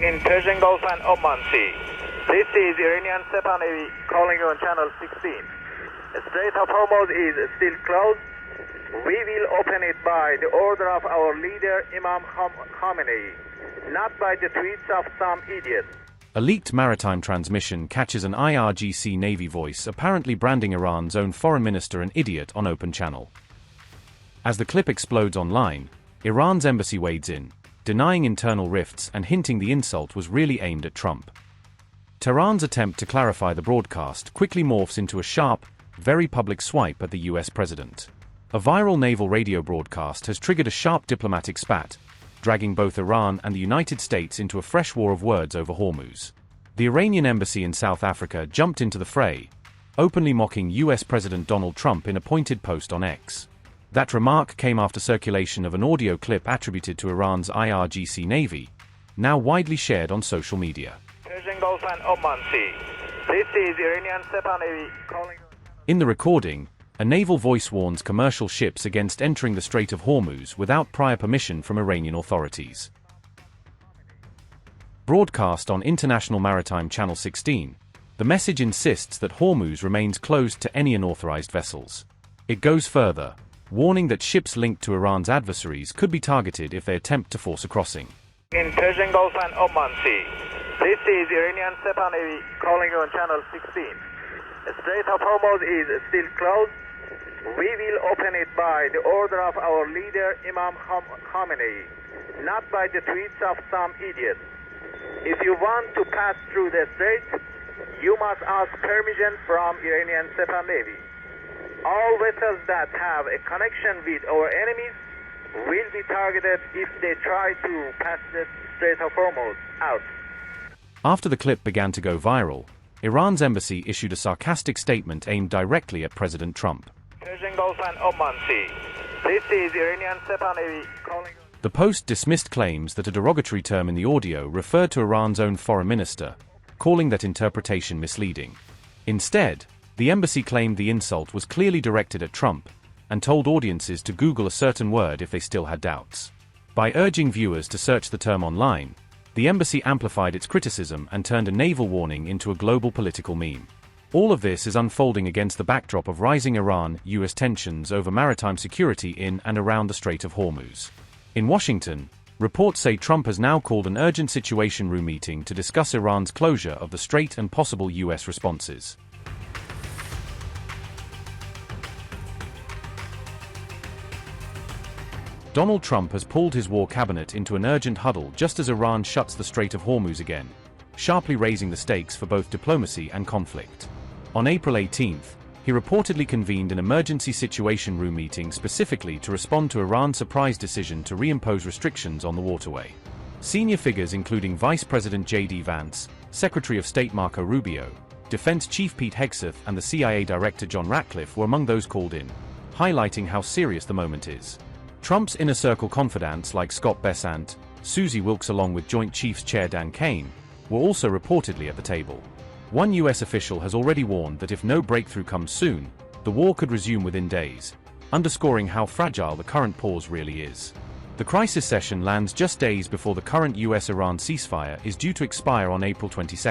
In Persian Gulf and Oman Sea. This is Iranian Navy calling you on channel 16. The Strait of Hormuz is still closed. We will open it by the order of our leader Imam Khamenei, not by the tweets of some idiot. A leaked maritime transmission catches an IRGC Navy voice apparently branding Iran's own foreign minister an idiot on open channel. As the clip explodes online, Iran's embassy wades in, denying internal rifts and hinting the insult was really aimed at Trump. Tehran's attempt to clarify the broadcast quickly morphs into a sharp, very public swipe at the US president. A viral naval radio broadcast has triggered a sharp diplomatic spat, dragging both Iran and the United States into a fresh war of words over Hormuz. The Iranian embassy in South Africa jumped into the fray, openly mocking US President Donald Trump in a pointed post on X. That remark came after circulation of an audio clip attributed to Iran's IRGC Navy, now widely shared on social media. Persian Gulf and Oman Sea. This is Iranian Navy calling. In the recording, a naval voice warns commercial ships against entering the Strait of Hormuz without prior permission from Iranian authorities. Broadcast on International Maritime Channel 16, the message insists that Hormuz remains closed to any unauthorized vessels. It goes further, warning that ships linked to Iran's adversaries could be targeted if they attempt to force a crossing. In Persian Gulf and Oman Sea. This is Iranian Navy calling you on channel 16. The Strait of Hormuz is still closed. We will open it by the order of our leader Imam Khamenei, not by the tweets of some idiot. If you want to pass through the strait, you must ask permission from Iranian Navy. All vessels that have a connection with our enemies will be targeted if they try to pass the Strait of Hormuz out. After the clip began to go viral, Iran's embassy issued a sarcastic statement aimed directly at President Trump. Persian Gulf and Oman Sea. This is Iranian Navy calling. The Post dismissed claims that a derogatory term in the audio referred to Iran's own foreign minister, calling that interpretation misleading. Instead, the embassy claimed the insult was clearly directed at Trump, and told audiences to Google a certain word if they still had doubts. By urging viewers to search the term online, the embassy amplified its criticism and turned a naval warning into a global political meme. All of this is unfolding against the backdrop of rising Iran-US tensions over maritime security in and around the Strait of Hormuz. In Washington, reports say Trump has now called an urgent Situation Room meeting to discuss Iran's closure of the strait and possible US responses. Donald Trump has pulled his war cabinet into an urgent huddle just as Iran shuts the Strait of Hormuz again, sharply raising the stakes for both diplomacy and conflict. On April 18, he reportedly convened an emergency Situation Room meeting specifically to respond to Iran's surprise decision to reimpose restrictions on the waterway. Senior figures including Vice President J.D. Vance, Secretary of State Marco Rubio, Defense Chief Pete Hegseth and the CIA Director John Ratcliffe were among those called in, highlighting how serious the moment is. Trump's inner circle confidants like Scott Bessent, Susie Wilkes along with Joint Chiefs Chair Dan Kane, were also reportedly at the table. One US official has already warned that if no breakthrough comes soon, the war could resume within days, underscoring how fragile the current pause really is. The crisis session lands just days before the current US-Iran ceasefire is due to expire on April 22,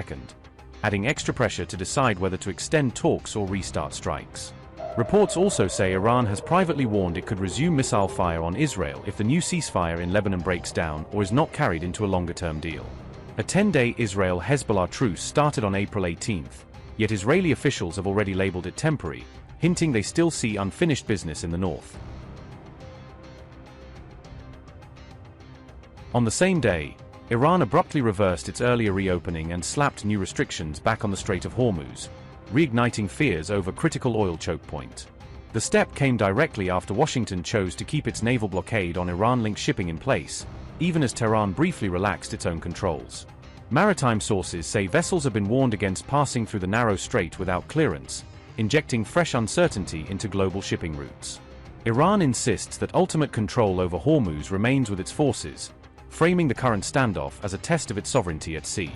adding extra pressure to decide whether to extend talks or restart strikes. Reports also say Iran has privately warned it could resume missile fire on Israel if the new ceasefire in Lebanon breaks down or is not carried into a longer-term deal. A 10-day Israel-Hezbollah truce started on April 18, yet Israeli officials have already labeled it temporary, hinting they still see unfinished business in the north. On the same day, Iran abruptly reversed its earlier reopening and slapped new restrictions back on the Strait of Hormuz, reigniting fears over critical oil chokepoint. The step came directly after Washington chose to keep its naval blockade on Iran-linked shipping in place, even as Tehran briefly relaxed its own controls. Maritime sources say vessels have been warned against passing through the narrow strait without clearance, injecting fresh uncertainty into global shipping routes. Iran insists that ultimate control over Hormuz remains with its forces, framing the current standoff as a test of its sovereignty at sea.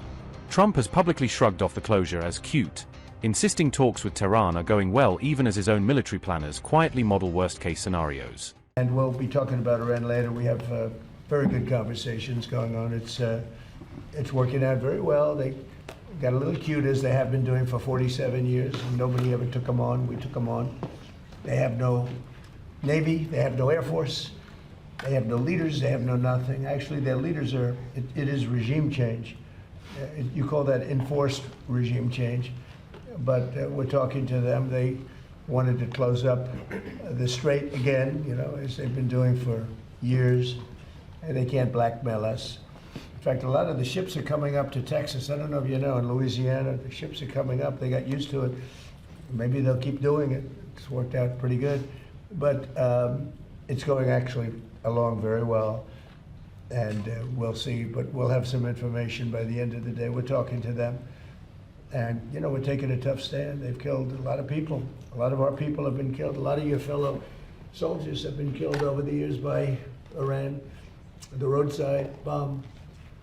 Trump has publicly shrugged off the closure as cute, insisting talks with Tehran are going well even as his own military planners quietly model worst-case scenarios. And we'll be talking about Iran later. We have very good conversations going on. It's it's working out very well. They got a little cute, as they have been doing for 47 years, and nobody ever took them on. We took them on. They have no Navy, they have no Air Force, they have no leaders, they have no nothing. Actually, their leaders are, it is regime change. You call that enforced regime change, but we're talking to them. They wanted to close up the Strait again, you know, as they've been doing for years, and they can't blackmail us. In fact, a lot of the ships are coming up to Texas. I don't know if you know, in Louisiana, the ships are coming up. They got used to it. Maybe they'll keep doing it. It's worked out pretty good. But it's going actually along very well. And we'll see, but we'll have some information by the end of the day. We're talking to them. And, you know, we're taking a tough stand. They've killed a lot of people. A lot of our people have been killed. A lot of your fellow soldiers have been killed over the years by Iran. The roadside bomb.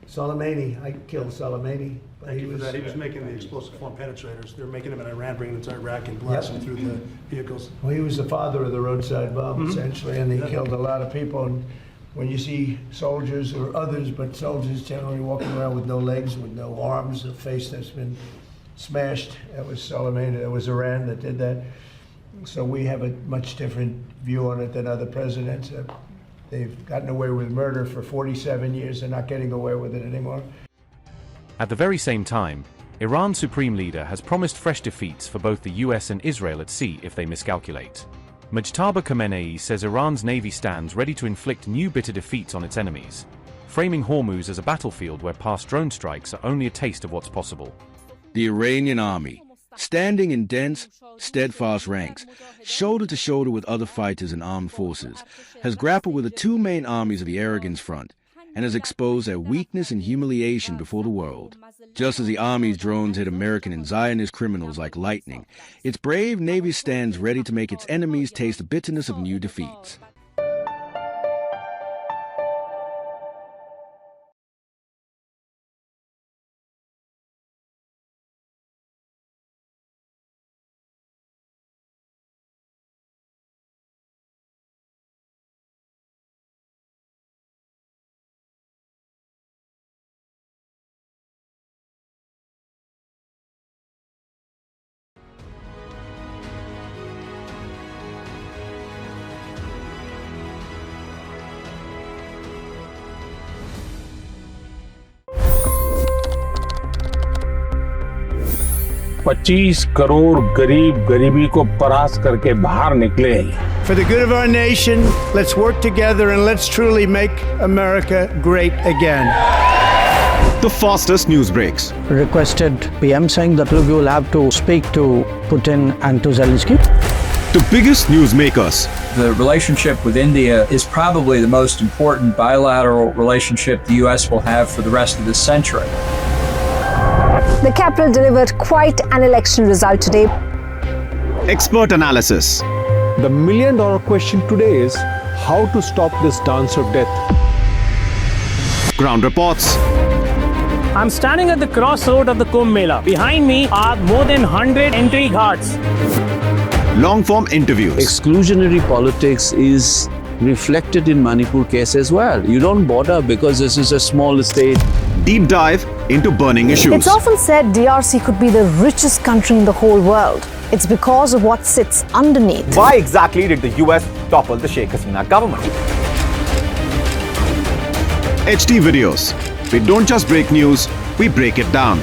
Soleimani, I killed Soleimani. Thank you for that. He was making the explosive form penetrators. They're making them in Iran, bringing them to Iraq and blasting through the vehicles. Well, he was the father of the roadside bomb, essentially, and he killed a lot of people. And when you see soldiers or others, but soldiers generally walking around with no legs, with no arms, a face that's been smashed, that was Soleimani, that was Iran that did that. So we have a much different view on it than other presidents. They've gotten away with murder for 47 years. They're not getting away with it anymore. At the very same time, Iran's supreme leader has promised fresh defeats for both the US and Israel at sea if they miscalculate. Mujtaba Khamenei says Iran's navy stands ready to inflict new bitter defeats on its enemies, framing Hormuz as a battlefield where past drone strikes are only a taste of what's possible. The Iranian army, standing in dense, steadfast ranks, shoulder to shoulder with other fighters and armed forces, has grappled with the two main armies of the Araghchi front and has exposed their weakness and humiliation before the world. Just as the army's drones hit American and Zionist criminals like lightning, its brave navy stands ready to make its enemies taste the bitterness of new defeats. $25 crore गरीब गरीबी को परास्त करके बाहर निकले। For the good of our nation, let's work together and let's truly make America great again. The fastest news breaks. Requested PM saying that look, you will have to speak to Putin and to Zelensky. The biggest news makers. The relationship with India is probably the most important bilateral relationship the U.S. will have for the rest of this century. The capital delivered quite an election result today. Expert analysis. The million-dollar question today is how to stop this dance of death. Ground reports. I'm standing at the crossroad of the Kumbh Mela. Behind me are more than 100 entry guards. Long-form interviews. Exclusionary politics is reflected in Manipur case as well. You don't bother because this is a small state. Deep dive into burning issues. It's often said DRC could be the richest country in the whole world. It's because of what sits underneath. Why exactly did the US topple the Sheikh Hasina government? HT videos. We don't just break news, we break it down.